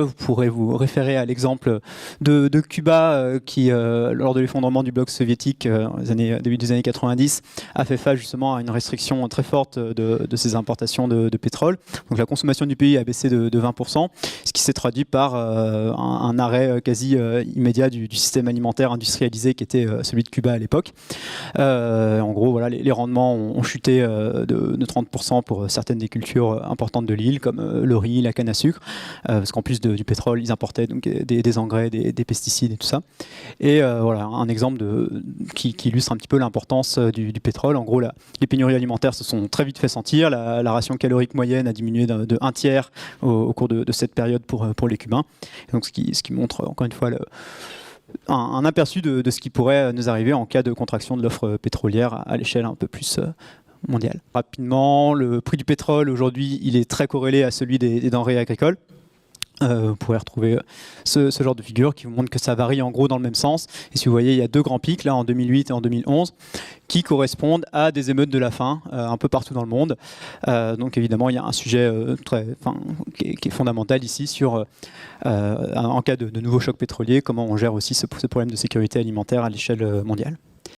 Vous pourrez vous référer à l'exemple de Cuba qui, lors de l'effondrement du bloc soviétique début des années 90, a fait face justement à une restriction très forte de ses importations de pétrole. Donc la consommation du pays a baissé de 20%, ce qui s'est traduit par un arrêt quasi immédiat du système alimentaire industrialisé qui était celui de Cuba à l'époque. En gros, voilà, les rendements ont chuté de 30% pour certaines des cultures importantes de l'île, comme le riz, la canne à sucre, parce qu'en plus du pétrole, ils importaient donc des engrais, des pesticides et tout ça. Et voilà, un exemple qui illustre un petit peu l'importance du pétrole. En gros, les pénuries alimentaires se sont très vite fait sentir. La ration calorique moyenne a diminué de 1/3 au cours de cette période pour les Cubains. Et donc, ce qui montre, encore une fois, un aperçu de ce qui pourrait nous arriver en cas de contraction de l'offre pétrolière à l'échelle un peu plus mondiale. Rapidement, le prix du pétrole, aujourd'hui, il est très corrélé à celui des denrées agricoles. Vous pourrez retrouver ce genre de figure qui vous montre que ça varie en gros dans le même sens. Et si vous voyez, il y a 2 grands pics, là en 2008 et en 2011, qui correspondent à des émeutes de la faim un peu partout dans le monde. Donc évidemment, il y a un sujet qui est fondamental ici sur, en cas de nouveau choc pétrolier, comment on gère aussi ce problème de sécurité alimentaire à l'échelle mondiale.